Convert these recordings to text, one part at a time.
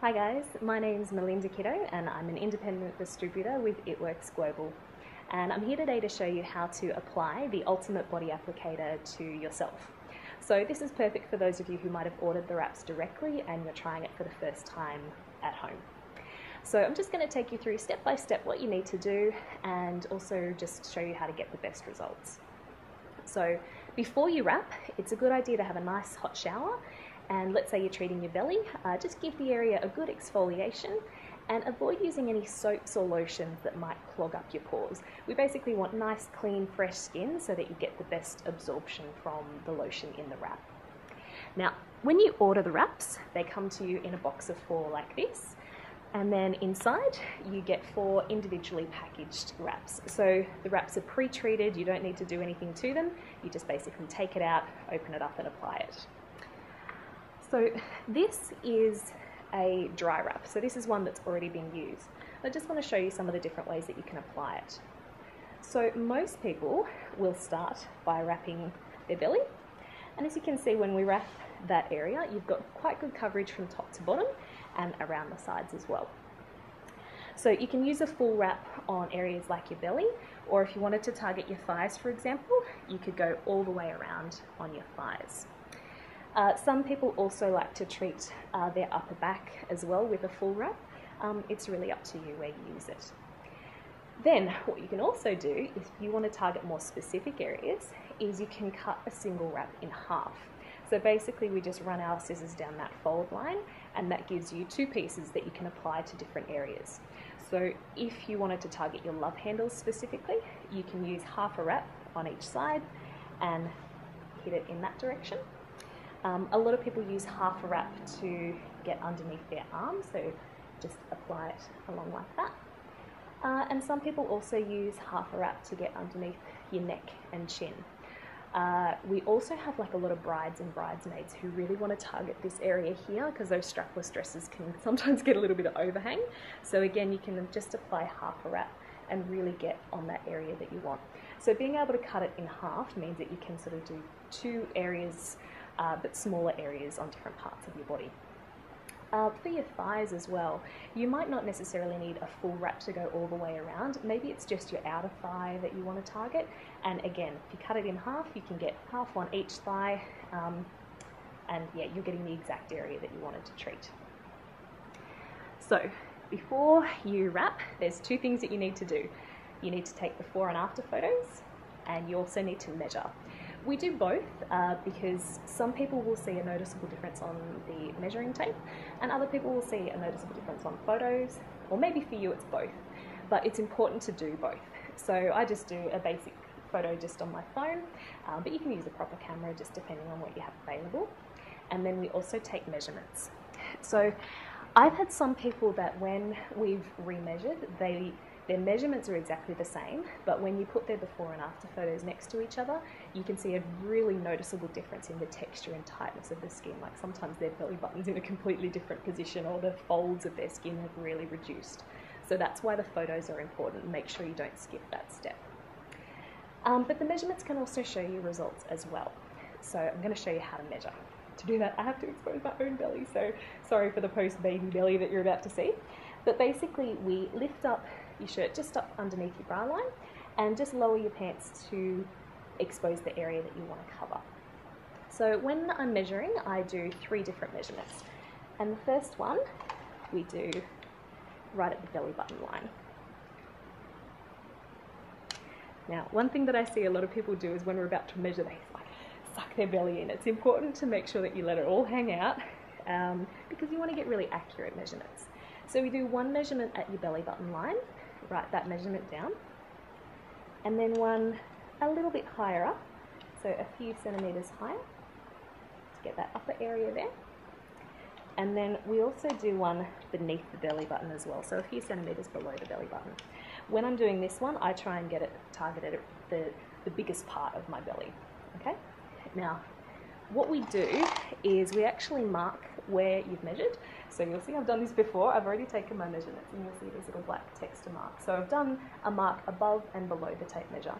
Hi guys, my name's Melinda Kitto and I'm an independent distributor with It Works Global. And I'm here today to show you how to apply the ultimate body applicator to yourself. So this is perfect for those of you who might have ordered the wraps directly and you're trying it for the first time at home. So I'm just going to take you through step by step what you need to do and also just show you how to get the best results. So before you wrap, it's a good idea to have a nice hot shower, and let's say you're treating your belly, just give the area a good exfoliation and avoid using any soaps or lotions that might clog up your pores. We basically want nice, clean, fresh skin so that you get the best absorption from the lotion in the wrap. Now, when you order the wraps, they come to you in a box of 4 like this. And then inside you get 4 individually packaged wraps. So the wraps are pre-treated, you don't need to do anything to them, you just basically take it out, open it up and apply it. So this is a dry wrap, so this is one that's already been used. I just want to show you some of the different ways that you can apply it. So most people will start by wrapping their belly, and as you can see when we wrap that area, you've got quite good coverage from top to bottom and around the sides as well. So you can use a full wrap on areas like your belly, or if you wanted to target your thighs, for example, you could go all the way around on your thighs. Some people also like to treat their upper back as well with a full wrap. It's really up to you where you use it. Then what you can also do, if you want to target more specific areas, is you can cut a single wrap in half. So basically we just run our scissors down that fold line and that gives you 2 pieces that you can apply to different areas. So if you wanted to target your love handles specifically, you can use half a wrap on each side and hit it in that direction. A lot of people use half a wrap to get underneath their arms, so just apply it along like that. And some people also use half a wrap to get underneath your neck and chin. We also have like a lot of brides and bridesmaids who really want to target this area here because those strapless dresses can sometimes get a little bit of overhang. So again, you can just apply half a wrap and really get on that area that you want. So being able to cut it in half means that you can sort of do 2 areas, but smaller areas on different parts of your body. For your thighs as well, you might not necessarily need a full wrap to go all the way around. Maybe it's just your outer thigh that you want to target. And again, if you cut it in half, you can get half on each thigh. And yeah, you're getting the exact area that you wanted to treat. So before you wrap, there's 2 things that you need to do. You need to take before and after photos, and you also need to measure. We do both because some people will see a noticeable difference on the measuring tape and other people will see a noticeable difference on photos, or maybe for you it's both, but it's important to do both. So I just do a basic photo just on my phone, but you can use a proper camera just depending on what you have available. And then we also take measurements. So I've had some people that when we've remeasured, their measurements are exactly the same, but when you put their before and after photos next to each other, you can see a really noticeable difference in the texture and tightness of the skin. Like sometimes their belly button's in a completely different position or the folds of their skin have really reduced. So that's why the photos are important. Make sure you don't skip that step. But the measurements can also show you results as well. So I'm going to show you how to measure. To do that, I have to expose my own belly, so sorry for the post-baby belly that you're about to see. But basically, we lift up your shirt just up underneath your bra line and just lower your pants to expose the area that you want to cover. So when I'm measuring, I do 3 different measurements. And the first one we do right at the belly button line. Now, one thing that I see a lot of people do is when we're about to measure, they suck their belly in. It's important to make sure that you let it all hang out because you want to get really accurate measurements. So we do 1 measurement at your belly button line, write that measurement down, and then one a little bit higher up, so a few centimetres higher to get that upper area there. And then we also do one beneath the belly button as well, so a few centimetres below the belly button. When I'm doing this one, I try and get it targeted at the biggest part of my belly. Okay? Now, what we do is we actually mark where you've measured. So you'll see I've done this before. I've already taken my measurements and you'll see these little black text to mark. So I've done a mark above and below the tape measure.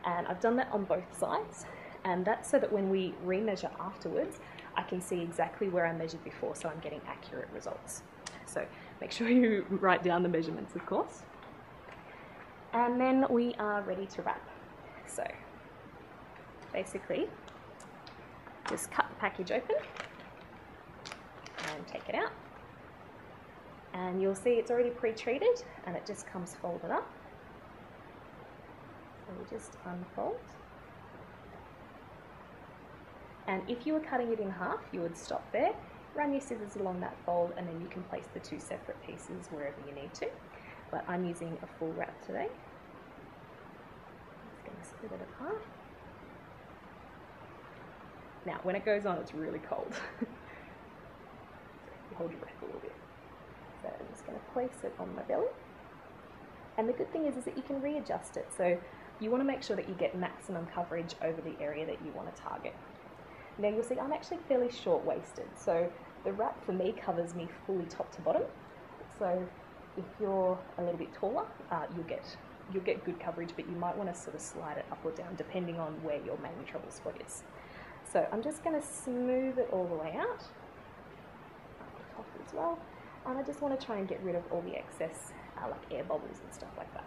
And I've done that on both sides. And that's so that when we remeasure afterwards, I can see exactly where I measured before, so I'm getting accurate results. So make sure you write down the measurements, of course. And then we are ready to wrap. So basically, just cut the package open and take it out. And you'll see it's already pre-treated and it just comes folded up. So we just unfold. And if you were cutting it in half, you would stop there, run your scissors along that fold, and then you can place the two separate pieces wherever you need to. But I'm using a full wrap today. Just going to split it apart. Now, when it goes on, it's really cold. So you hold your breath a little bit. So I'm just going to place it on my belly. And the good thing is that you can readjust it. So you want to make sure that you get maximum coverage over the area that you want to target. Now you'll see I'm actually fairly short-waisted, so the wrap for me covers me fully top to bottom. So if you're a little bit taller, you'll get good coverage, but you might want to sort of slide it up or down depending on where your main trouble spot is. So I'm just going to smooth it all the way out, up the top as well, and I just want to try and get rid of all the excess like air bubbles and stuff like that.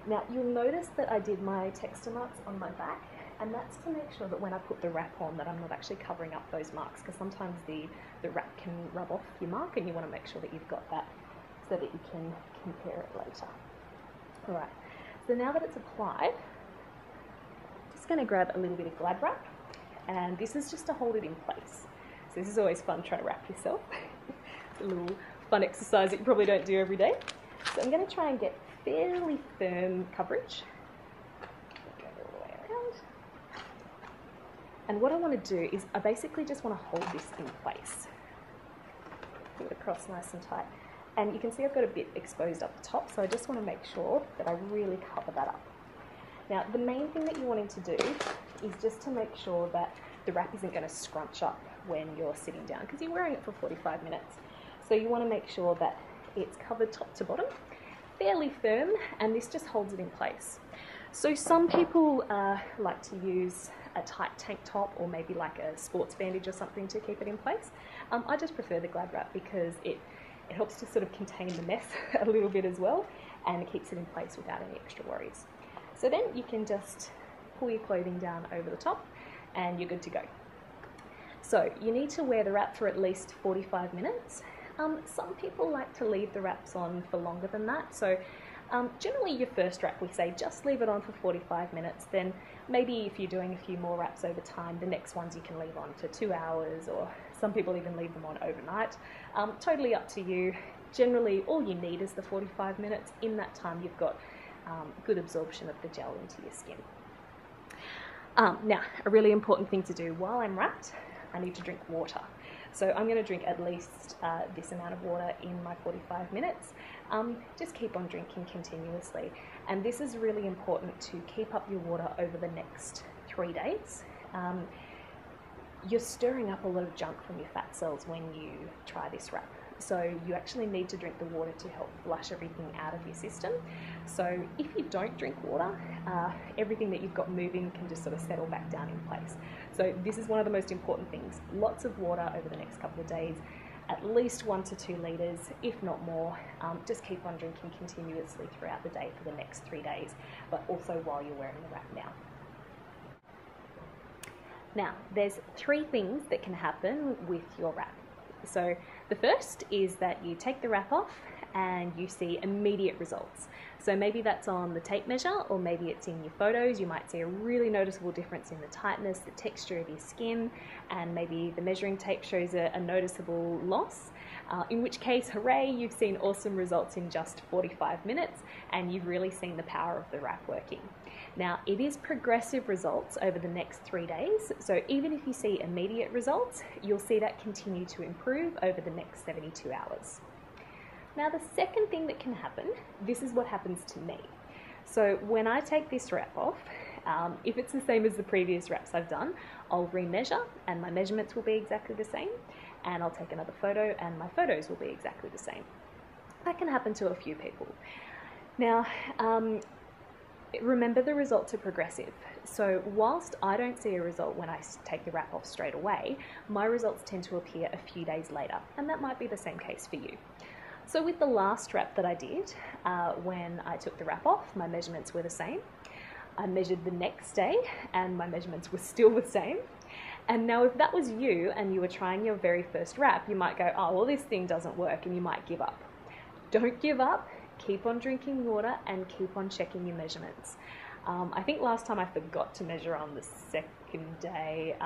Now you'll notice that I did my texture marks on my back, and that's to make sure that when I put the wrap on that I'm not actually covering up those marks, because sometimes the wrap can rub off your mark and you want to make sure that you've got that so that you can compare it later. Alright, so now that it's applied, I'm just going to grab a little bit of Glad Wrap, and this is just to hold it in place. So this is always fun trying to wrap yourself. It's a little fun exercise that you probably don't do every day. So I'm going to try and get fairly firm coverage. And what I want to do is I basically just want to hold this in place. Put it across nice and tight. And you can see I've got a bit exposed up the top, so I just want to make sure that I really cover that up. Now, the main thing that you're wanting to do is just to make sure that the wrap isn't going to scrunch up when you're sitting down, because you're wearing it for 45 minutes. So you want to make sure that it's covered top to bottom, fairly firm, and this just holds it in place. So some people like to use a tight tank top or maybe like a sports bandage or something to keep it in place. I just prefer the Glad Wrap because it helps to sort of contain the mess a little bit as well, and it keeps it in place without any extra worries. So then you can just pull your clothing down over the top and you're good to go. So you need to wear the wrap for at least 45 minutes. Some people like to leave the wraps on for longer than that. So generally your first wrap, we say just leave it on for 45 minutes. Then maybe if you're doing a few more wraps over time, the next ones you can leave on for 2 hours, or some people even leave them on overnight. Totally up to you. Generally all you need is the 45 minutes. In that time you've got good absorption of the gel into your skin. Now, a really important thing to do while I'm wrapped, I need to drink water. So I'm going to drink at least this amount of water in my 45 minutes. Just keep on drinking continuously. And this is really important to keep up your water over the next 3 days. You're stirring up a lot of junk from your fat cells when you try this wrap. So you actually need to drink the water to help flush everything out of your system. So if you don't drink water, everything that you've got moving can just sort of settle back down in place. So this is one of the most important things. Lots of water over the next couple of days, at least 1 to 2 litres, if not more. Just keep on drinking continuously throughout the day for the next 3 days, but also while you're wearing the wrap now. Now, there's 3 things that can happen with your wrap. So the first is that you take the wrap off and you see immediate results. So maybe that's on the tape measure, or maybe it's in your photos. You might see a really noticeable difference in the tightness, the texture of your skin, and maybe the measuring tape shows a noticeable loss. In which case, hooray, you've seen awesome results in just 45 minutes and you've really seen the power of the wrap working. Now, it is progressive results over the next 3 days, so even if you see immediate results, you'll see that continue to improve over the next 72 hours. Now, the second thing that can happen, this is what happens to me. So when I take this wrap off, if it's the same as the previous wraps I've done, I'll remeasure and my measurements will be exactly the same, and I'll take another photo and my photos will be exactly the same. That can happen to a few people. Now, remember, the results are progressive. So whilst I don't see a result when I take the wrap off straight away, my results tend to appear a few days later, and that might be the same case for you. So with the last wrap that I did, when I took the wrap off, my measurements were the same. I measured the next day and my measurements were still the same. And now if that was you and you were trying your very first wrap, you might go, oh, well, this thing doesn't work, and you might give up. Don't give up. Keep on drinking water and keep on checking your measurements. I think last time I forgot to measure on the second day,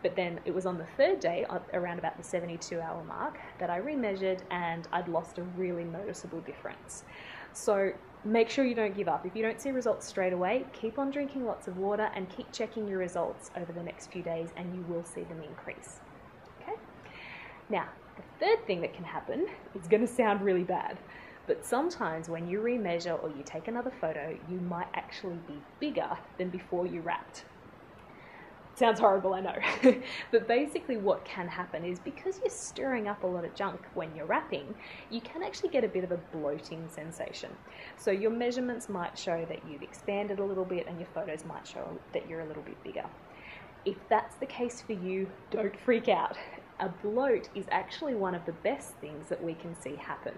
but then it was on the third day, around about the 72-hour mark, that I remeasured and I'd lost a really noticeable difference. So make sure you don't give up. If you don't see results straight away, keep on drinking lots of water and keep checking your results over the next few days, and you will see them increase. Okay? Now, the third thing that can happen is going to sound really bad, but sometimes when you remeasure or you take another photo, you might actually be bigger than before you wrapped. Sounds horrible, I know. But basically what can happen is, because you're stirring up a lot of junk when you're wrapping, you can actually get a bit of a bloating sensation. So your measurements might show that you've expanded a little bit and your photos might show that you're a little bit bigger. If that's the case for you, don't freak out. A bloat is actually one of the best things that we can see happen.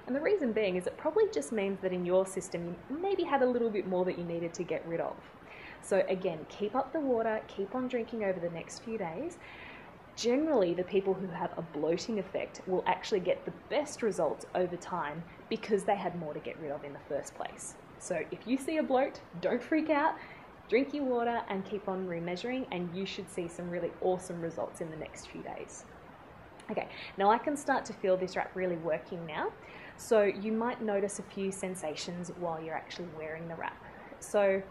And the reason being is it probably just means that in your system you maybe had a little bit more that you needed to get rid of. So again, keep up the water, keep on drinking over the next few days. Generally, the people who have a bloating effect will actually get the best results over time because they had more to get rid of in the first place. So if you see a bloat, don't freak out, drink your water and keep on remeasuring, and you should see some really awesome results in the next few days. Okay, now I can start to feel this wrap really working now. So you might notice a few sensations while you're actually wearing the wrap. So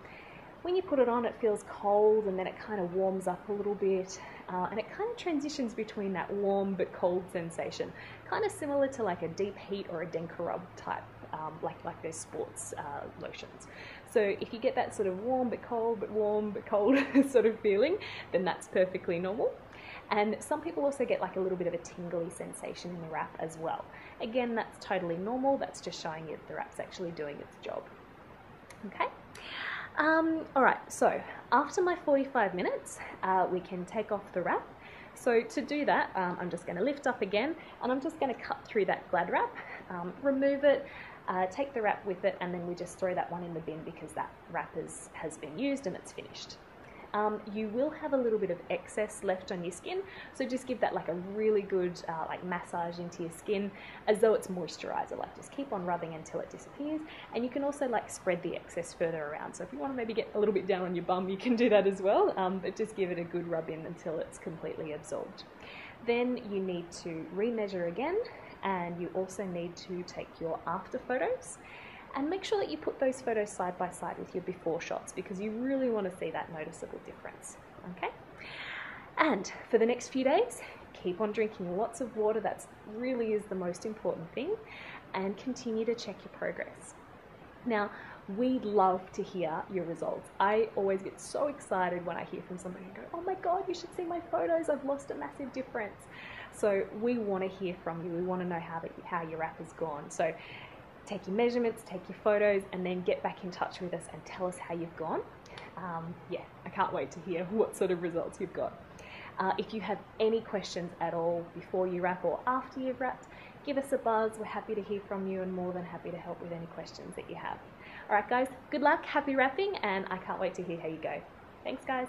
when you put it on, it feels cold, and then it kind of warms up a little bit, and it kind of transitions between that warm but cold sensation, kind of similar to like a deep heat or a Denka rub type, like those sports lotions. So if you get that sort of warm but cold sort of feeling, then that's perfectly normal. And some people also get like a little bit of a tingly sensation in the wrap as well. Again, that's totally normal. That's just showing you that the wrap's actually doing its job. Okay. All right, so after my 45 minutes, we can take off the wrap. So to do that, I'm just going to lift up again, and I'm just going to cut through that Glad wrap, remove it, take the wrap with it, and then we just throw that one in the bin because that wrap has been used and it's finished. You will have a little bit of excess left on your skin, so just give that like a really good like massage into your skin as though it's moisturizer. Like just keep on rubbing until it disappears, and you can also like spread the excess further around. So if you want to maybe get a little bit down on your bum, you can do that as well, but just give it a good rub in until it's completely absorbed. Then you need to remeasure again, and you also need to take your after photos. And make sure that you put those photos side by side with your before shots, because you really want to see that noticeable difference. Okay? And for the next few days, keep on drinking lots of water. That really is the most important thing. And continue to check your progress. Now, we love to hear your results. I always get so excited when I hear from somebody and go, oh my God, you should see my photos. I've lost a massive difference. So we want to hear from you. We want to know how your wrap has gone. So take your measurements, take your photos, and then get back in touch with us and tell us how you've gone. Yeah, I can't wait to hear what sort of results you've got. If you have any questions at all before you wrap or after you've wrapped, give us a buzz. We're happy to hear from you and more than happy to help with any questions that you have. All right, guys, good luck, happy wrapping, and I can't wait to hear how you go. Thanks, guys.